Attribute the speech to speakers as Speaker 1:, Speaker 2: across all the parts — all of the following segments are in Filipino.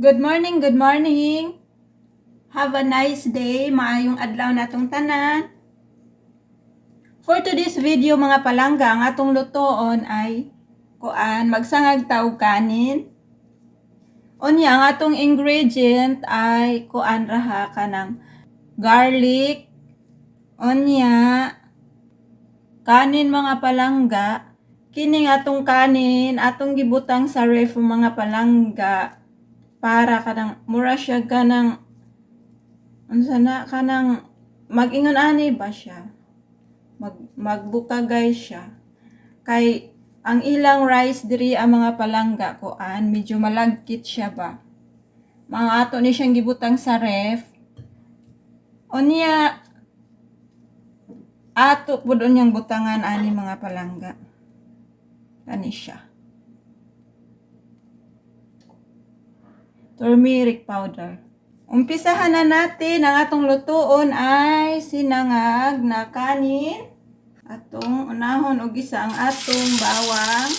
Speaker 1: Good morning, good morning. Have a nice day. Maayong adlaw natong tanan. For today's video mga palangga, ang atong lutoon ay magsangag taog kanin. Unya, ang atong ingredient ay raha kanang garlic. Unya, kanin mga palangga. Kining atong kanin, atong gibutang sa ref mga palangga para kanang mura siya kanang kanang mag-ingon ani ba siya, magbukagay siya kay ang ilang rice diri ang mga palangga medyo malagkit siya ba, mga ato ni siyang gibutang sa ref. Unya ato pud unyang butangan ani mga palangga kani siya, turmeric powder. Umpisahan na natin. Ang atong lutoon ay sinangag na kanin. Atong unahon og gisa ang atong bawang.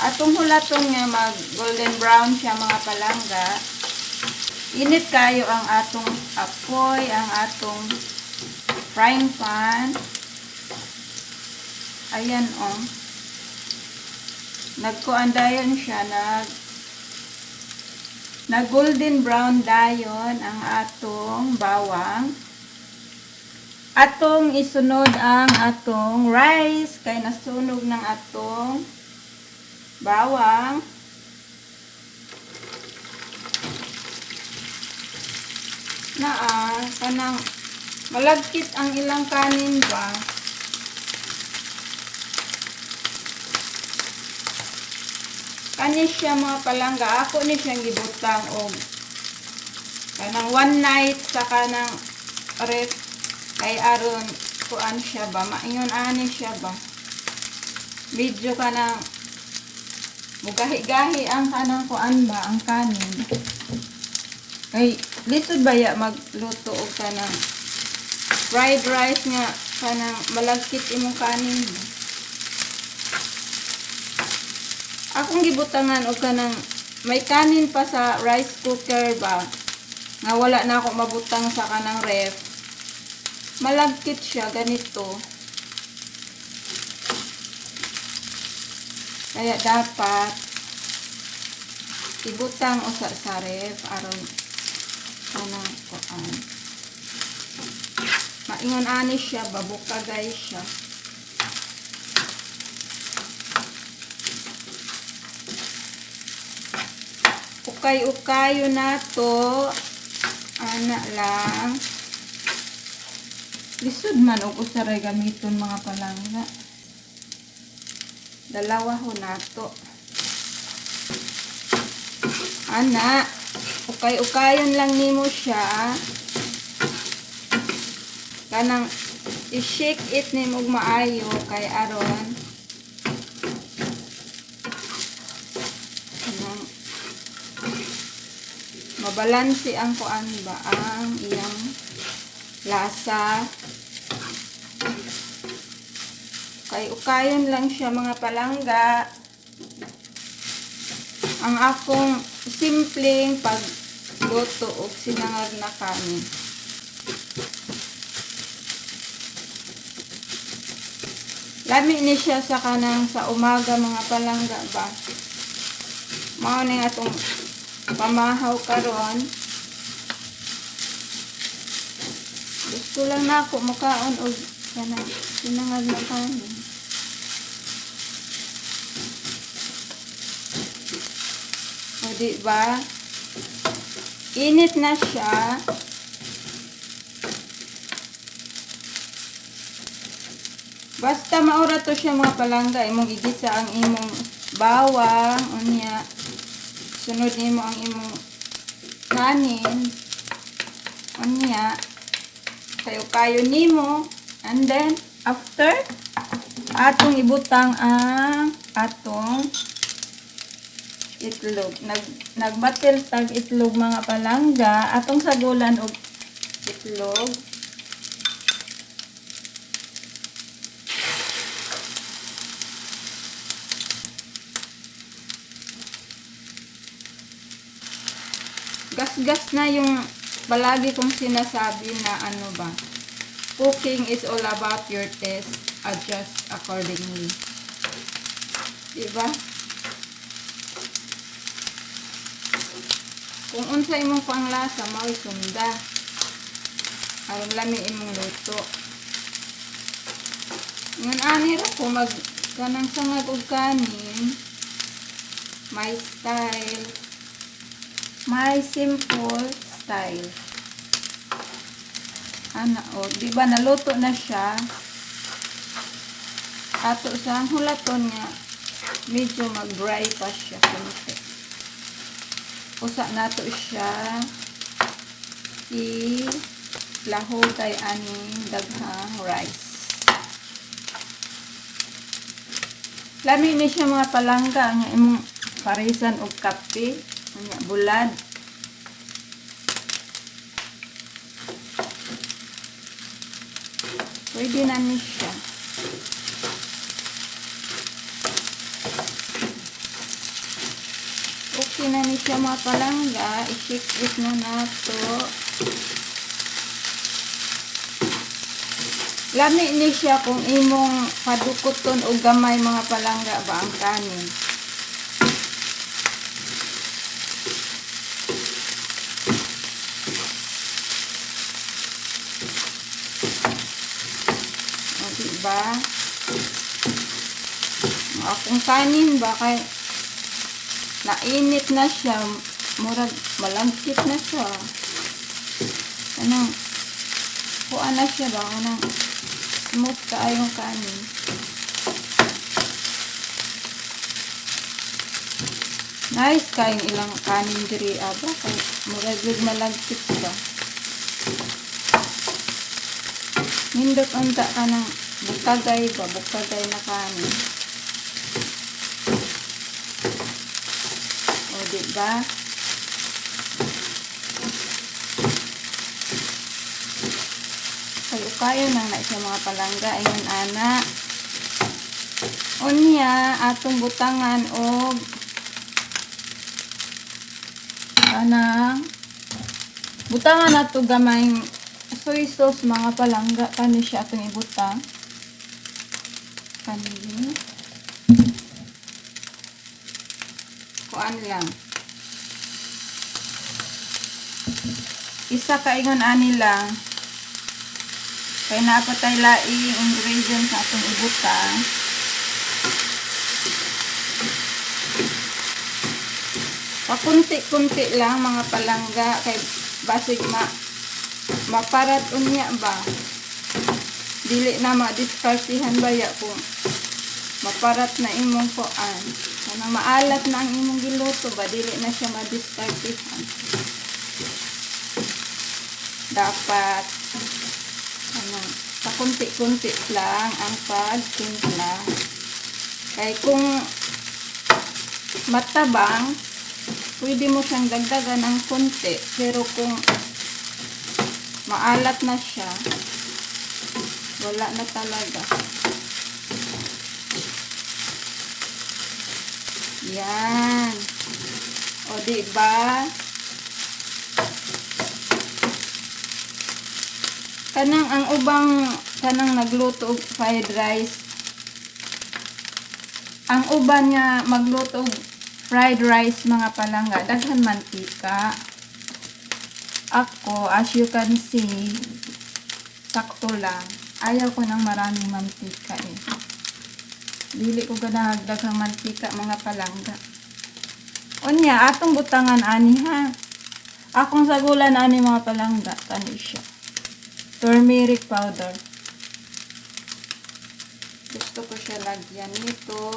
Speaker 1: Atong hulaton nga mag golden brown siya mga palangga. Init kayo ang atong apoy, ang atong frying pan. Ayan nagkuan dayon siya, nag golden brown dayon ang atong bawang. Atong isunod ang atong rice kay nasunog ng atong bawang. Kanang malagkit ang ilang kanin ba. Kani siya mga palangga, ako ni siyang gibutang og kanang one night sa kanang ref kay aron kuan siya ba, maingon ani siya ba, medyo kanang mugahi-gahi ang kanang kuan ba ang kanin. Kay lisod baya magluto og kanang fried rice nga kanang malagkit imong kanin ba. Akong gibutangan og kanang may kanin pa sa rice cooker ba nga wala na ako mabutang sa kanang ref. Malagkit siya ganito. Kaya dapat ibutang usa sa ref aron kanang kuan. Maingon ani siya babukagay siya. Ukay-ukayo na to. Ana lang. Lisod man og usaray gamiton mga palangga. Dalawa ho nato. Ana, ukay-ukayon lang nimo siya. Kanang i-shake it nimo og maayo kay aron mabalansi ang kuan ba ang iyang lasa. Kay ukayon lang siya mga palangga. Ang akong simpleng pagluto og sinangag na kanin. Lami ni siya sa kanang sa umaga mga palangga ba. Mao ning atong pamahaw karon. Gusto lang na ako makaon og kanang sinangag na kanin. O di ba? Init na siya. Basta maura to siya mga palangga, imong igisa ang imong bawang, unya sunod nimo ang imong kanin, unya kayo nimo, and then after atong ibutang ang atong itlog. Nagbatil tag itlog mga palangga, atong sagulan og itlog. Gas-gas na yung palagi kong sinasabi na ano ba, cooking is all about your taste, adjust accordingly. Diba? Kung unsa imong panglasa, mao'y sunda. Aron lami imong luto. Ngan ani ra ko mag kanang sangag og kanin, my style, my simple style. Ana o, di ba naluto na siya? Ato sa hulaton nga medyo mag-dry pa siya kunti. Usa nato siya lahog kay aning daghang rice. Lami ni siya mga palangga nga imong parisan og kape, nya bulad. Pwede na ni siya. Okay na ni siya mga palangga, i-shake na nato. Lami ni siya kung imong padukoton o gamay mga palangga ba ang kanin. O diba? Akong kanin ba kay nainit na siya, murag malangkit na siya. Anong kuha na siya ba? Anong smooth kaayong kanin. Nice kayong ilang kanin diri aba kay murag gud malagkit ba. Nindot unta ka ng bukagay ba, bukagay na kanin. O diba? Kayo nang na sa mga palangga ayon ana. Unya atong butangan og kanang butangan nato gamay soy sauce mga palangga kani siya atong ibutang. Kani. Kuan lang. Isa ka ingon ani lang. Kaya napatay laing ingredients sa atong ibutang. Pakunti-kunti lang mga palangga kay basig maparat unya ba. Dili na ma-diskartihan ba ya kung maparat na imong kuan. Kanang maalat na ang imong giluto ba dili na siya ma-diskartihan. Dapat pakunti-kunti lang ang pagtimpla. Kaya kung matabang, pwede mo siyang dagdagan ng kunti. Pero kung maalat na siya, wala na talaga. Yan. O diba? Kanang ang ubang kanang nagluto og fried rice. Ang uban nga magluto og fried rice mga palangga, daghan mantika. Ako, as you can see, sakto lang. Ayaw ko ng maraming mantika eh. Dili ko ganang daghang mantika mga palangga. Unya, atong butangan ani ha. Akong sagulan ani mga palangga, kani siya. Turmeric powder. Gusto ko siya lagyan nito.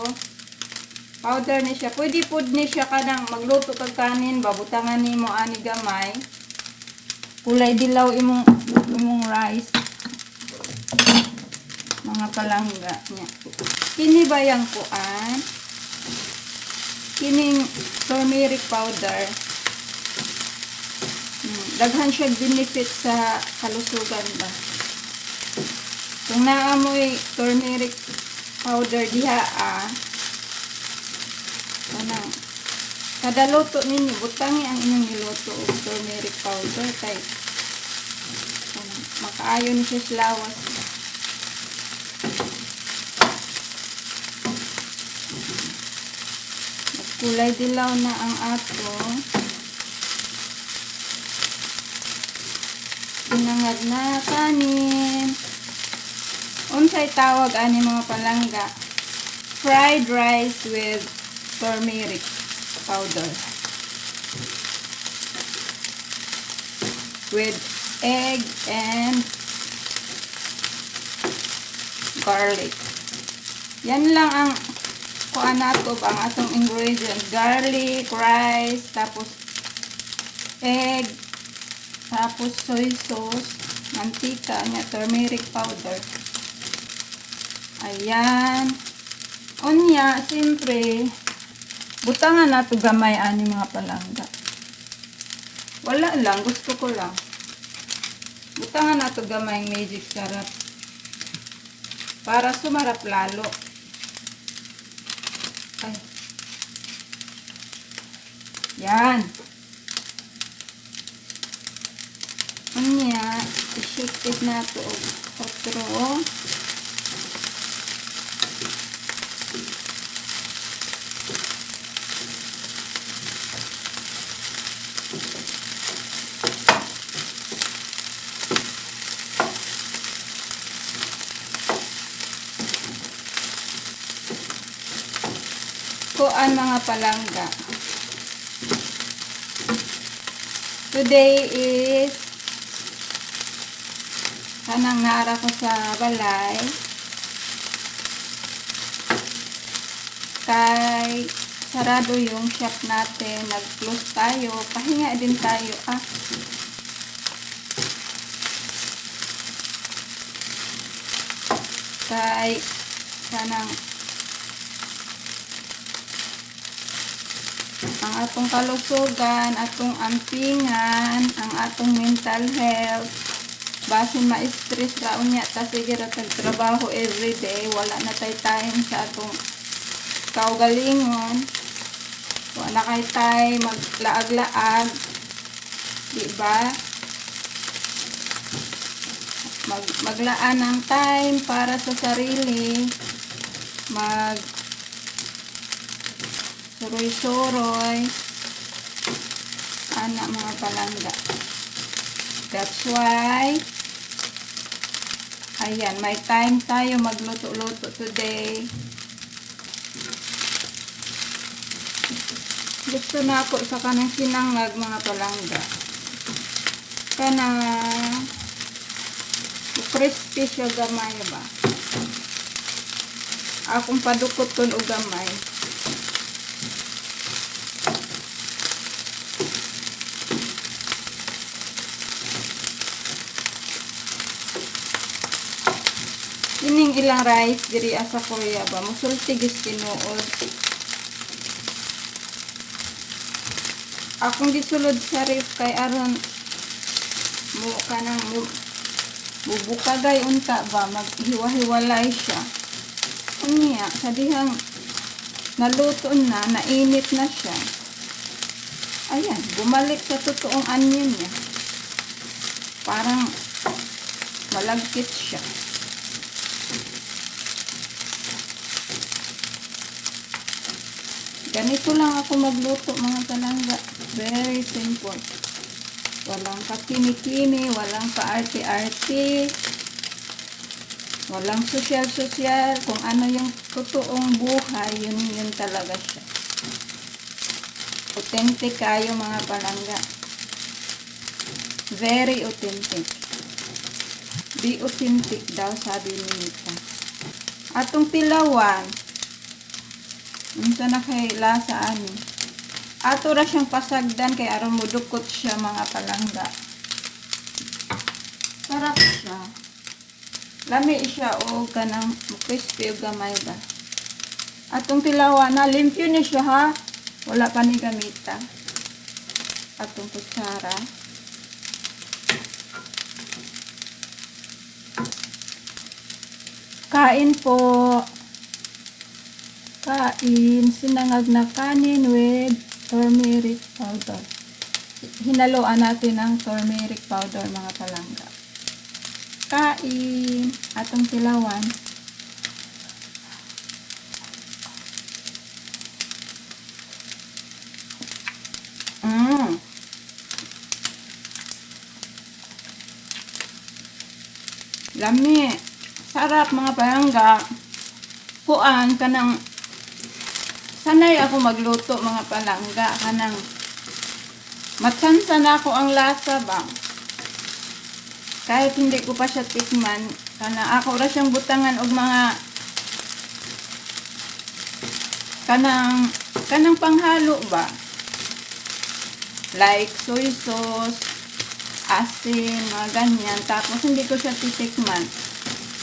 Speaker 1: Powder ni siya. Pwede pod ni siya kanang magluto kag kanin, babutangan nimo ani gamay. Kulay dilaw imong rice. Mga palangga niya. Kini ba yang kuan? Kining turmeric powder. Daghan siya benefit sa kalusugan ba. Kung naamoy turmeric powder diha Kada luto ninyo, butangi ang inyong niluto og turmeric powder kay makaayo ni siya lawas. Kulay dilaw na ang ato sinangag na kanin. Unsay tawag ani mga palangga? Fried rice with turmeric powder with egg and garlic. Yan lang ang kuan nato ang atong ingredients. Garlic, rice, tapos egg, tapos soy sauce, mantika, nya turmeric powder. Ayan. Unya, siyempre, butangan nato gamay ani mga palangga. Wala lang, gusto ko lang. Butangan nato gamay magic sarap. Para sumarap lalo. Ay. Yan. Unya, i-shake na to otro. Kuan mga palangga. Today is kanang nara ko sa balay. Kay sarado yung shop natin. Nag-close tayo. Pahinga din tayo. Kay kanang ang atong kalusugan, atong ampingan, ang atong mental health, basin ma-stress ra unya ta sige ra trabaho everyday, wala na tay time sa atong kaugalingon, wala kay tay maglaag-laag, di ba? Maglaan ng time para sa sarili, suroy-suroy, anak mga palangga. That's why, ayan, may time tayo magluto-luto today. Gusto na ako sa kanang sinangag mga palangga. Kanang crispy siya gamay ba? Akong padukot kun og gamay. Ining ilang rice diri asa Korea ba musulti gis tinuod. Akong gisulod sa ref kay aron mo kanang bubukagay unta ba maghiwa-hiwalay siya. Unya sa dihang naluto na, nainit na siya. Ayan, bumalik sa totoong onion niya. Parang malagkit siya. Ganito lang ako magluto mga palangga. Very simple. Walang kakimi-kimi, walang paarte-arte, walang sosyal-sosyal. Kung ano yung totoong buhay, yun talaga siya. Authentic kayo mga palangga. Very authentic. Be authentic daw sabi ni Nita. Atong tilawan, unsa na kay lasa ani. Ato ra siyang pasagdan kay aron mudukot siya mga palangga. Sarap siya. Lami siya o kanang crispy o gamay ba. Atong tilawan na limpyo ni siya ha. Wala pa ni gamita. Atong kutsara. Kain po. Kain, sinangag na kanin with turmeric powder. Hinaluan natin ng turmeric powder mga palangga. Kain atong tilawan. Lami. Sarap mga palangga. Kuan kanang sanay ako magluto mga palangga kanang matsansa na ako ang lasa ba. Kahit hindi ko pa siya tikman, kana ako ra siyang butangan og mga kanang panghalo ba. Like soy sauce, asin, mga ganyan. Tapos hindi ko siya titikman.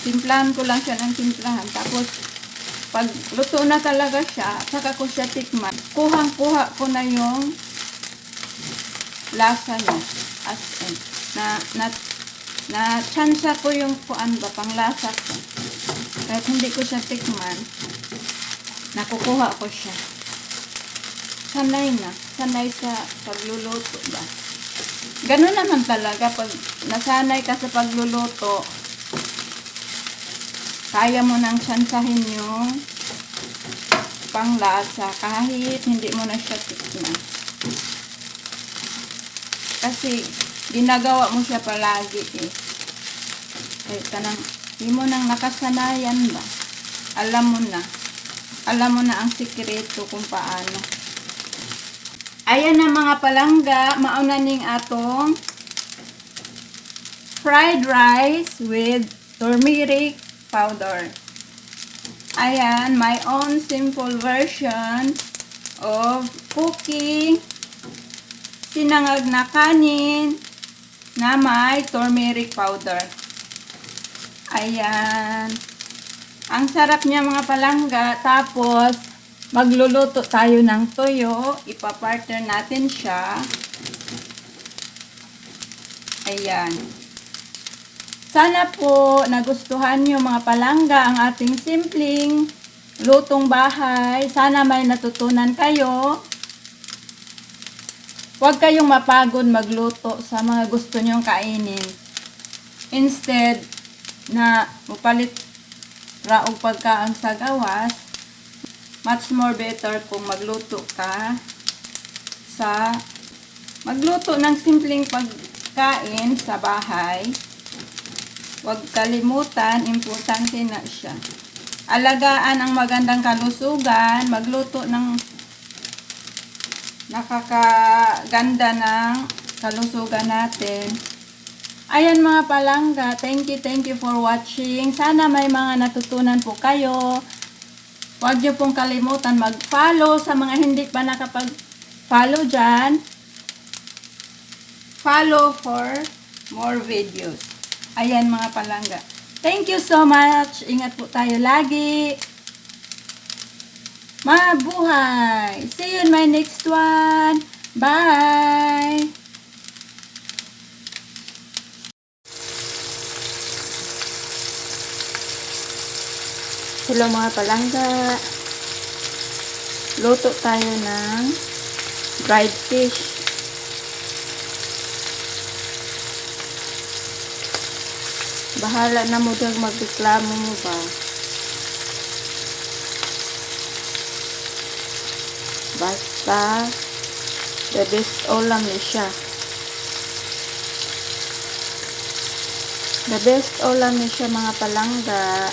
Speaker 1: Timplahan ko lang siya ng timplahan. Tapos pag luto na talaga siya, saka ko siya tikman. Kuhang-kuha ko na yung lasa niya. As in, na tsansa ko yung kuan ba, pang lasa ko. Kahit hindi ko siya tikman, nakukuha ko siya. Sanay sa pagluluto ba. Ganun naman talaga pag nasanay ka sa pagluluto, kaya mo nang tsansahin yung panglasa kahit hindi mo na siya tikman. Kasi ginagawa mo siya palagi eh. Kahit kanang di mo nang nakasanayan ba. Alam mo na ang sikreto kung paano. Ayan na mga palangga, mauna ning atong fried rice with turmeric powder. Ayan, my own simple version of cooking sinangag na kanin na may turmeric powder. Ayan. Ang sarap niya mga palangga. Tapos, magluluto tayo ng toyo. Ipa-partner natin siya. Ayan. Sana po nagustuhan nyo mga palangga ang ating simpleng lutong bahay. Sana may natutunan kayo. Huwag kayong mapagod magluto sa mga gusto nyong kainin. Instead na mapalit raog pagkaang sa gawas, much more better kung magluto ka magluto ng simpleng pagkain sa bahay. Huwag kalimutan, importante na siya. Alagaan ang magandang kalusugan, magluto ng nakakaganda ng kalusugan natin. Ayan mga palangga, thank you for watching. Sana may mga natutunan po kayo. Huwag niyo pong kalimutan mag-follow sa mga hindi pa nakapag-follow dyan. Follow for more videos. Ayan mga palangga. Thank you so much. Ingat po tayo lagi. Mabuhay! See you in my next one. Bye! Hello mga palangga. Luto tayo ng dried fish. Bahala na mo dyan magreklamo mo ba. Basta the best ulam ni siya. The best ulam ni siya mga palangga.